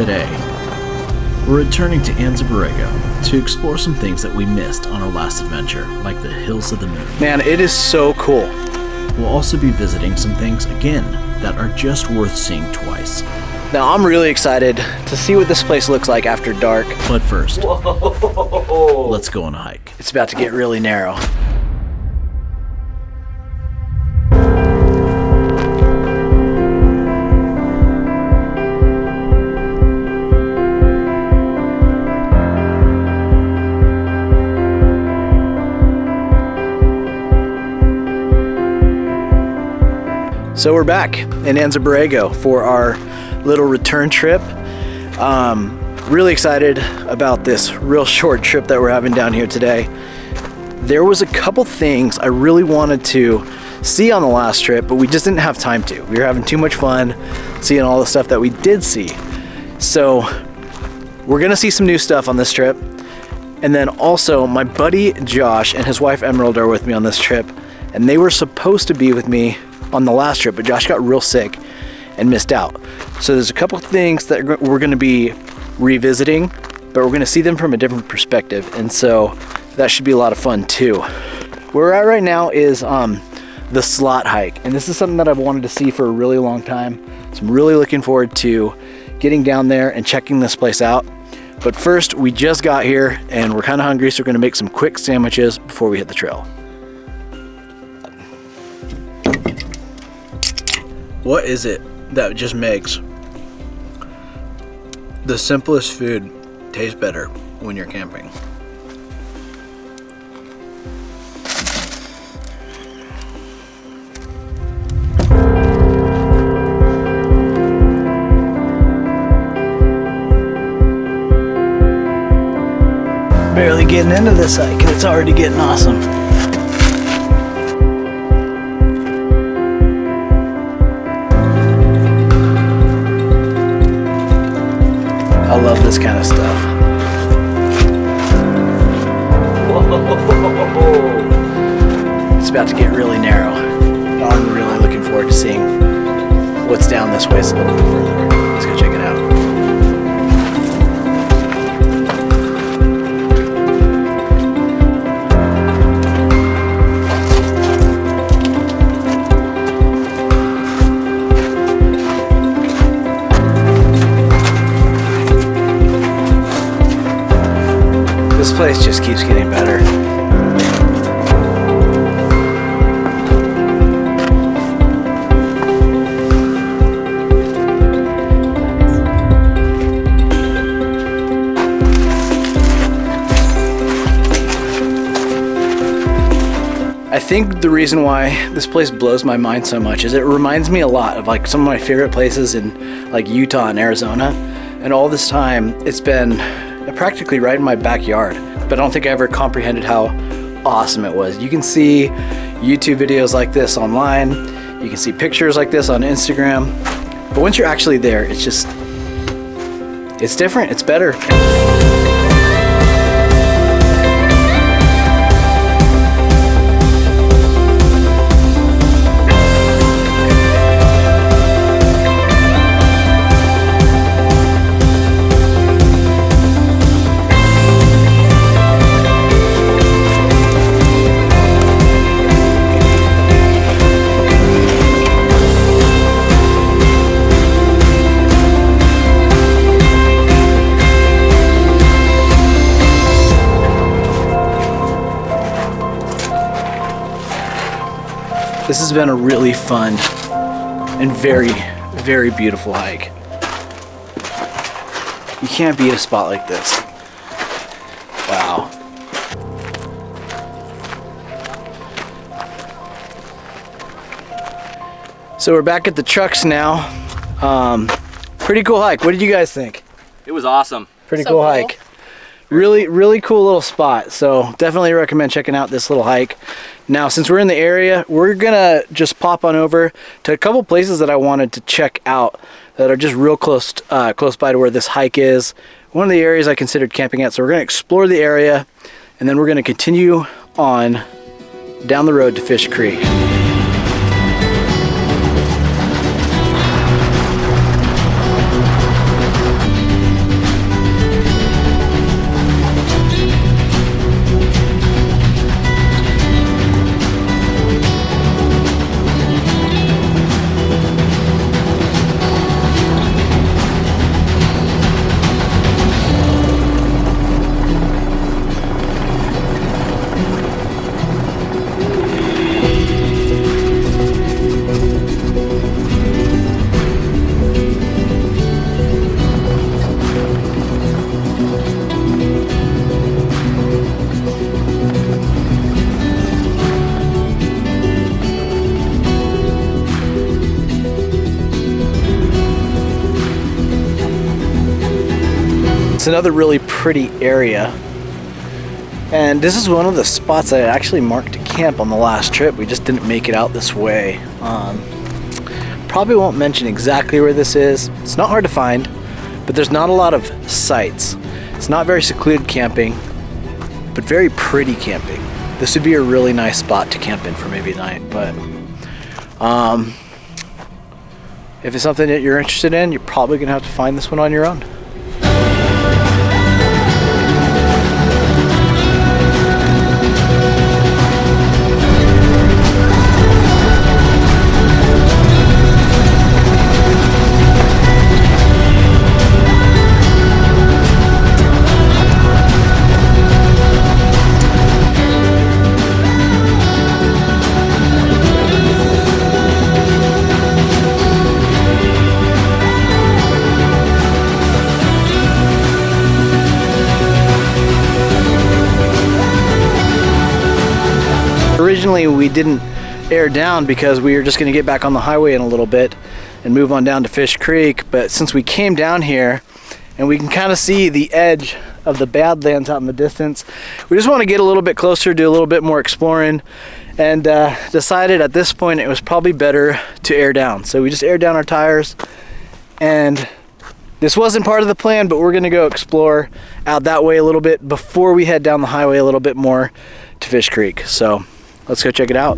Today, we're returning to Anza Borrego to explore some things that we missed on our last adventure, like the Hills of the Moon. Man, it is so cool. We'll also be visiting some things again that are just worth seeing twice. Now I'm really excited to see what this place looks like after dark. But first, let's go on a hike. It's about to get really narrow. So we're back in Anza Borrego for our little return trip. Really excited about this real short trip that we're having down here today. There was a couple things I really wanted to see on the last trip, but we just didn't have time to. We were having too much fun seeing all the stuff that we did see. So we're gonna see some new stuff on this trip. And then also my buddy Josh and his wife Emerald are with me on this trip, and they were supposed to be with me on the last trip, but Josh got real sick and missed out. So there's a couple things that we're gonna be revisiting, but we're gonna see them from a different perspective, and so that should be a lot of fun too. Where we're at right now is the slot hike, and this is something that I've wanted to see for a really long time. So I'm really looking forward to getting down there and checking this place out. But first, we just got here and we're kind of hungry, so we're gonna make some quick sandwiches before we hit the trail. What is it that just makes the simplest food taste better when you're camping? Barely getting into this hike and it's already getting awesome. I love this kind of stuff. It's about to get really narrow. I'm really looking forward to seeing what's down this way. It's a little bit further. Let's go check it out. This place just keeps getting better. I think the reason why this place blows my mind so much is it reminds me a lot of like some of my favorite places in like Utah and Arizona. And all this time it's been practically right in my backyard, but I don't think I ever comprehended how awesome it was. You can see YouTube videos like this online, you can see pictures like this on Instagram, but once you're actually there, it's just, it's different, it's better. This has been a really fun and very, very beautiful hike. You can't beat a spot like this. Wow. So we're back at the trucks now. Pretty cool hike. What did you guys think? It was awesome. Pretty cool hike. Really cool little spot. So definitely recommend checking out this little hike. Now, since we're in the area, we're gonna just pop on over to a couple places that I wanted to check out that are just real close by to where this hike is. One of the areas I considered camping at. So we're gonna explore the area and then we're gonna continue on down the road to Fish Creek. It's another really pretty area. And this is one of the spots I actually marked to camp on the last trip. We just didn't make it out this way. Probably won't mention exactly where this is. It's not hard to find, but there's not a lot of sites. It's not very secluded camping, but very pretty camping. This would be a really nice spot to camp in for maybe a night, but if it's something that you're interested in, you're probably gonna have to find this one on your own. Originally we didn't air down because we were just going to get back on the highway in a little bit and move on down to Fish Creek, but since we came down here and we can kind of see the edge of the Badlands out in the distance, we just want to get a little bit closer, do a little bit more exploring, and decided at this point it was probably better to air down. So we just aired down our tires, and this wasn't part of the plan, but we're going to go explore out that way a little bit before we head down the highway a little bit more to Fish Creek. So let's go check it out.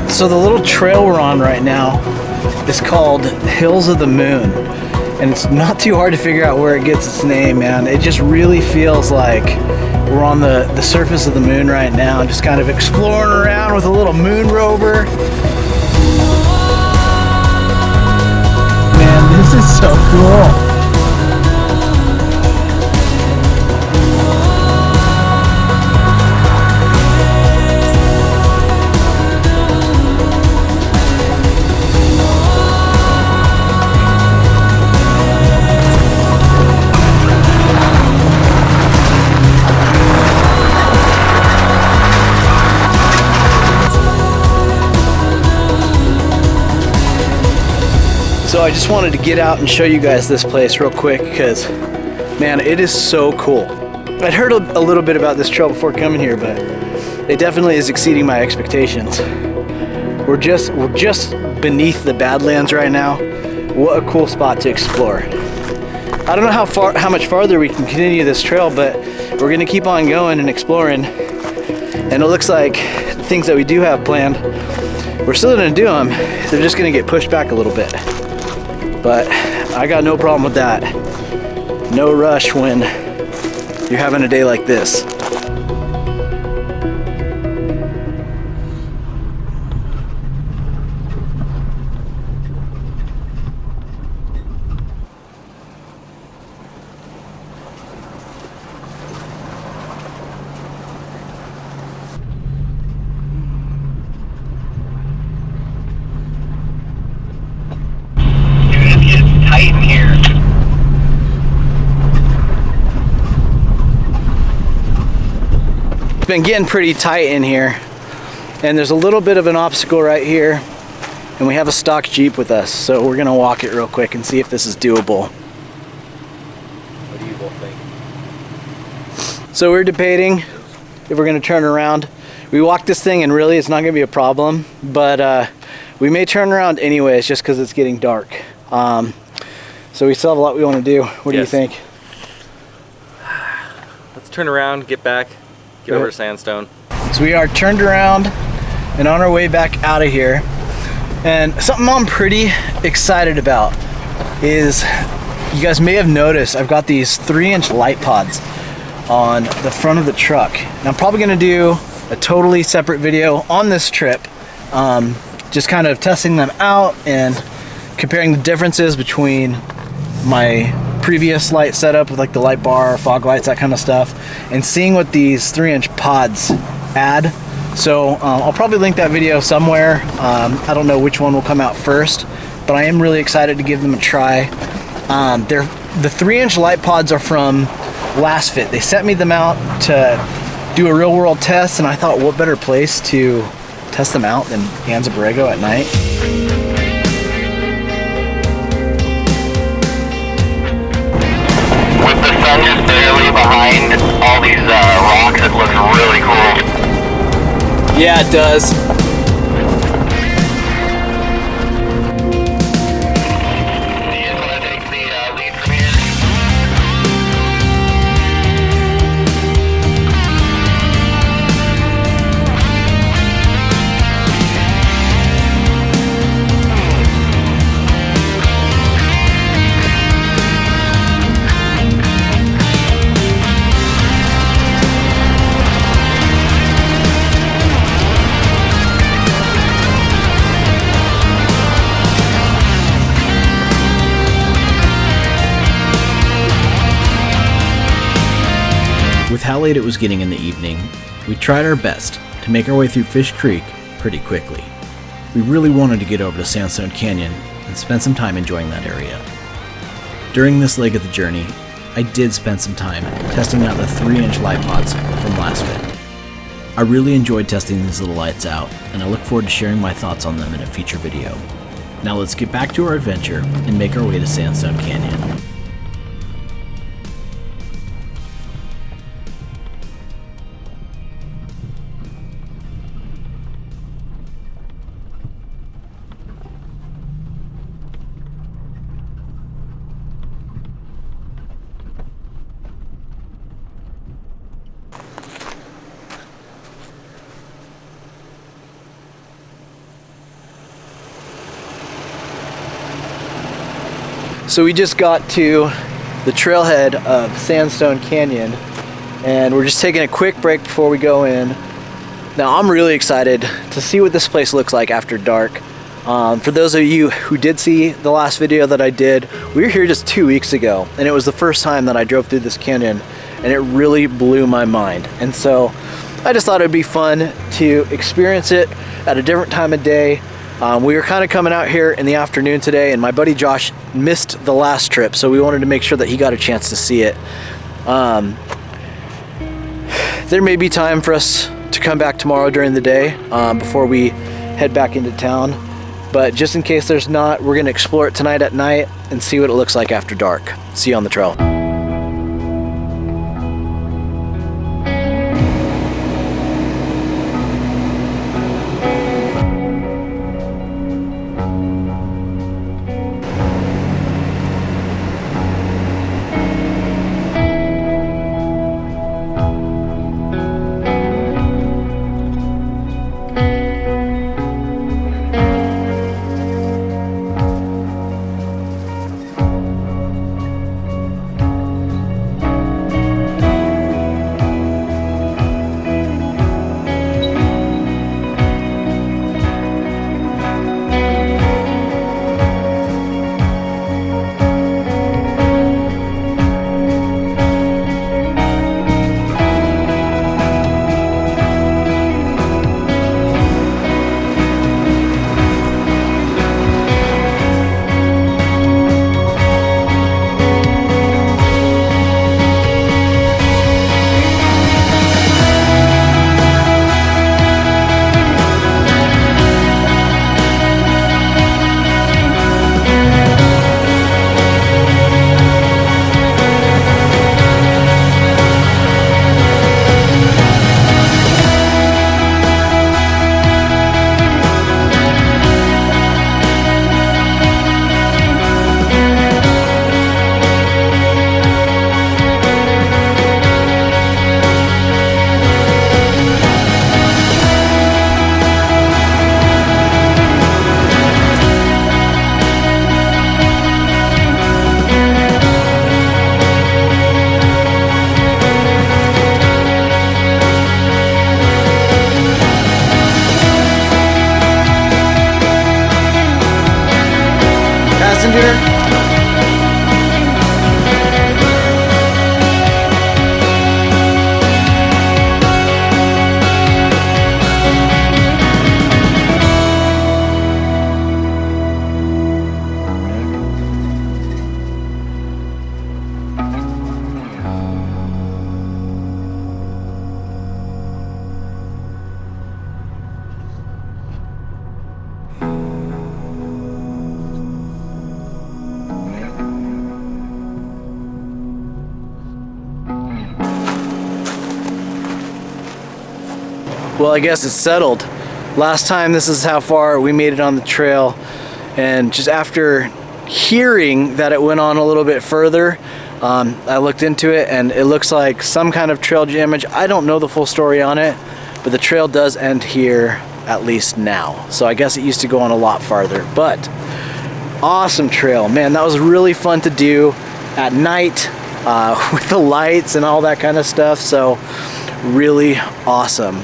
So the little trail we're on right now is called Hills of the Moon, and it's not too hard to figure out where it gets its name, man. It just really feels like we're on the surface of the moon right now, just kind of exploring around with a little moon rover. Man, this is so cool. So I just wanted to get out and show you guys this place real quick because, man, it is so cool. I'd heard a little bit about this trail before coming here, but it definitely is exceeding my expectations. We're just beneath the Badlands right now. What a cool spot to explore. I don't know how much farther we can continue this trail, but we're gonna keep on going and exploring. And it looks like the things that we do have planned, we're still gonna do them. They're just gonna get pushed back a little bit. But I got no problem with that. No rush when you're having a day like this. Tight in here. It's been getting pretty tight in here, and there's a little bit of an obstacle right here, and we have a stock Jeep with us, so we're gonna walk it real quick and see if this is doable. What do you both think? So we're debating if we're gonna turn around. We walked this thing and really it's not gonna be a problem, but we may turn around anyways just because it's getting dark. So we still have a lot we want to do. What do you think? Let's turn around, get back, get over to Sandstone. So we are turned around and on our way back out of here. And something I'm pretty excited about is, you guys may have noticed, I've got these 3-inch light pods on the front of the truck. And I'm probably gonna do a totally separate video on this trip, just kind of testing them out and comparing the differences between my previous light setup with like the light bar, fog lights, that kind of stuff, and seeing what these 3-inch pods add. So I'll probably link that video somewhere. I don't know which one will come out first, but I am really excited to give them a try. The 3-inch light pods are from Last Fit. They sent me them out to do a real world test, and I thought, what better place to test them out than Anza Borrego at night. With the sun just barely behind all these rocks, it looks really cool. Yeah, it does. Do you want to take the lead from here? With how late it was getting in the evening, we tried our best to make our way through Fish Creek pretty quickly. We really wanted to get over to Sandstone Canyon and spend some time enjoying that area. During this leg of the journey, I did spend some time testing out the 3-inch light pods from Last Fit. I really enjoyed testing these little lights out, and I look forward to sharing my thoughts on them in a future video. Now let's get back to our adventure and make our way to Sandstone Canyon. So we just got to the trailhead of Sandstone Canyon, and we're just taking a quick break before we go in. Now I'm really excited to see what this place looks like after dark. For those of you who did see the last video that I did, we were here just 2 weeks ago, and it was the first time that I drove through this canyon, and it really blew my mind. And so I just thought it'd be fun to experience it at a different time of day. We were kind of coming out here in the afternoon today, and my buddy Josh missed the last trip, so we wanted to make sure that he got a chance to see it. There may be time for us to come back tomorrow during the day before we head back into town, but just in case there's not, we're going to explore it tonight at night and see what it looks like after dark. See you on the trail. Well, I guess it's settled. Last time, this is how far we made it on the trail, and just after hearing that it went on a little bit further, I looked into it, and it looks like some kind of trail damage. I don't know the full story on it, but the trail does end here, at least now. So I guess it used to go on a lot farther, but awesome trail. Man, that was really fun to do at night with the lights and all that kind of stuff. So really awesome.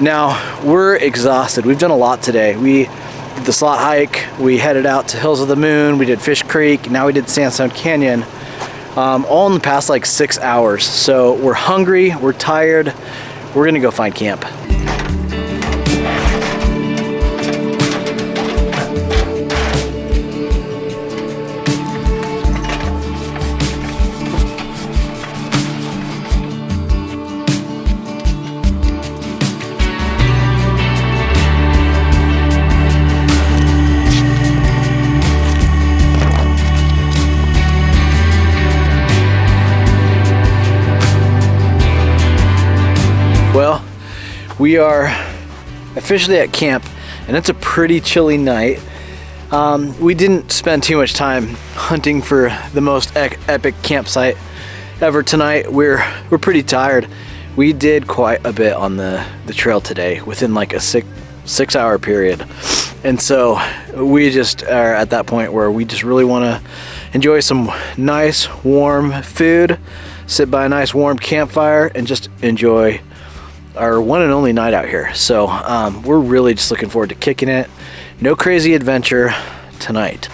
Now we're exhausted. We've done a lot today. We did the slot hike, we headed out to Hills of the Moon, we did Fish Creek, now we did Sandstone Canyon, all in the past like 6 hours. So we're hungry, we're tired, we're gonna go find camp. Well, we are officially at camp, and it's a pretty chilly night. We didn't spend too much time hunting for the most epic campsite ever tonight. We're pretty tired. We did quite a bit on the trail today within like a six hour period. And so we just are at that point where we just really want to enjoy some nice warm food, sit by a nice warm campfire, and just enjoy our one and only night out here. So we're really just looking forward to kicking it. No crazy adventure tonight.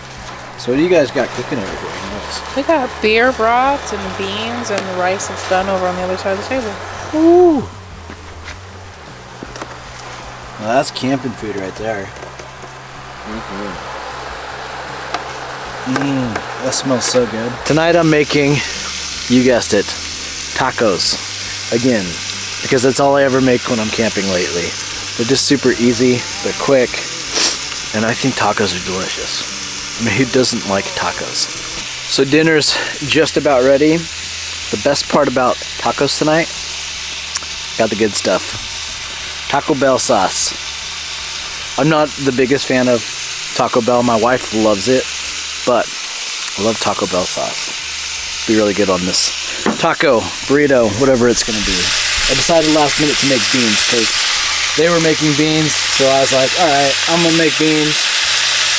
So what do you guys got cooking over here? We got beer broths and beans and the rice that's done over on the other side of the table. Ooh. Well, that's camping food right there. That smells so good. Tonight I'm making, you guessed it, tacos. Again, because that's all I ever make when I'm camping lately. They're just super easy, they're quick, and I think tacos are delicious. I mean, who doesn't like tacos? So dinner's just about ready. The best part about tacos tonight, got the good stuff. Taco Bell sauce. I'm not the biggest fan of Taco Bell. My wife loves it, but I love Taco Bell sauce. Be really good on this taco, burrito, whatever it's gonna be. I decided last minute to make beans because they were making beans, so I was like, all right, I'm gonna make beans,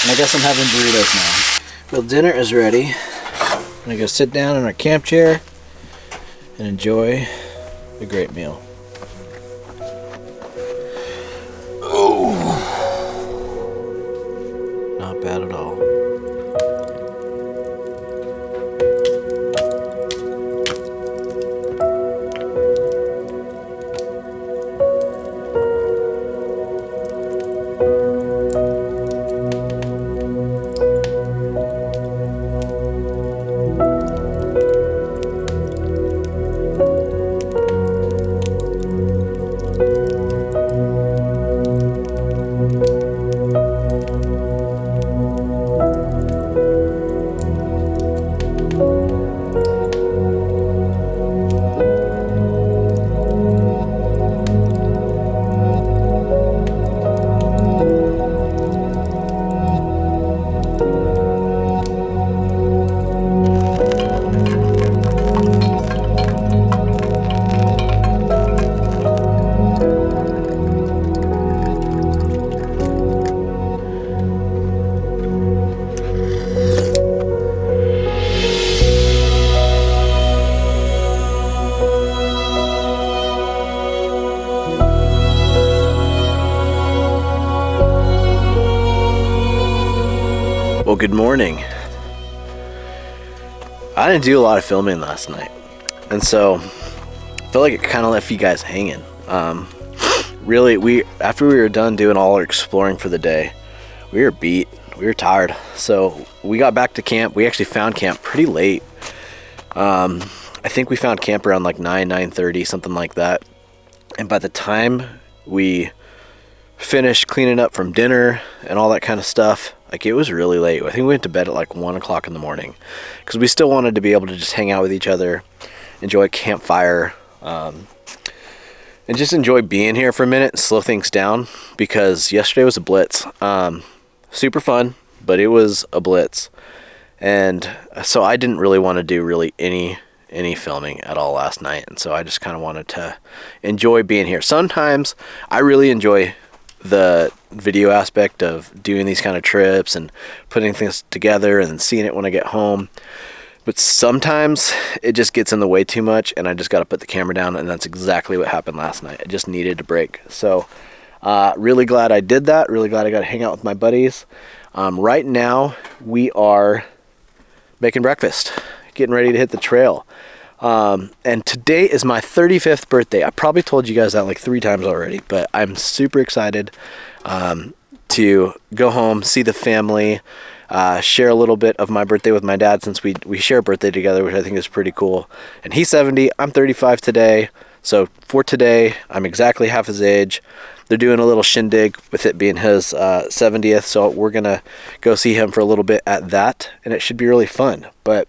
and I guess I'm having burritos now. Well, dinner is ready. I'm gonna go sit down in our camp chair and enjoy a great meal. Oh, not bad at all. Well, good morning. I didn't do a lot of filming last night, and so I feel like it kind of left you guys hanging. Really, after we were done doing all our exploring for the day, we were beat, we were tired, so we got back to camp. We actually found camp pretty late. I think we found camp around like 9:30, something like that. And by the time we finished cleaning up from dinner and all that kind of stuff, like, it was really late. I think we went to bed at like 1 o'clock in the morning because we still wanted to be able to just hang out with each other, enjoy a campfire, and and just enjoy being here for a minute and slow things down, because yesterday was a blitz. Super fun, but it was a blitz. And so I didn't really want to do really any filming at all last night. And so I just kind of wanted to enjoy being here. Sometimes I really enjoy the video aspect of doing these kind of trips and putting things together and seeing it when I get home. But sometimes it just gets in the way too much, and I just got to put the camera down, and that's exactly what happened last night. I just needed a break. So really glad I did that. Really glad I got to hang out with my buddies. Right now we are making breakfast, getting ready to hit the trail. And today is my 35th birthday. I probably told you guys that like 3 times already, but I'm super excited to go home, see the family, share a little bit of my birthday with my dad, since we share a birthday together, which I think is pretty cool. And he's 70, I'm 35 today. So for today, I'm exactly half his age. They're doing a little shindig with it being his 70th. So we're going to go see him for a little bit at that, and it should be really fun. But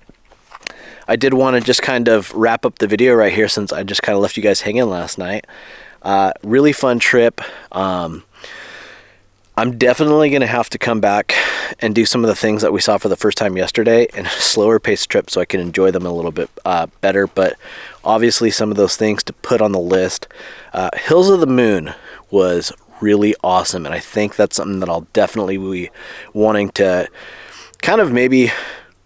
I did want to just kind of wrap up the video right here, since I just kind of left you guys hanging last night. Really fun trip. I'm definitely going to have to come back and do some of the things that we saw for the first time yesterday in a slower paced trip, so I can enjoy them a little bit better. But obviously some of those things to put on the list. Hills of the Moon was really awesome, and I think that's something that I'll definitely be wanting to kind of maybe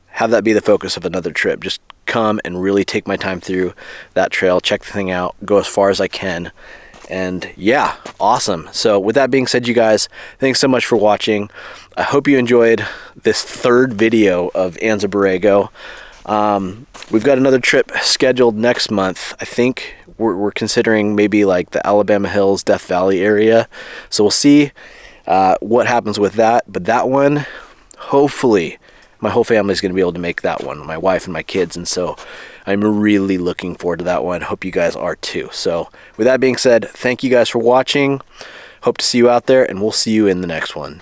have that be the focus of another trip. Just come and really take my time through that trail, check the thing out, go as far as I can. And yeah, awesome. So with that being said, you guys, thanks so much for watching. I hope you enjoyed this 3rd video of Anza Borrego. We've got another trip scheduled next month. I think we're considering maybe like the Alabama Hills, Death Valley area. So we'll see what happens with that. But that one, hopefully my whole family is going to be able to make that one, my wife and my kids. And so I'm really looking forward to that one. Hope you guys are too. So with that being said, thank you guys for watching. Hope to see you out there, and we'll see you in the next one.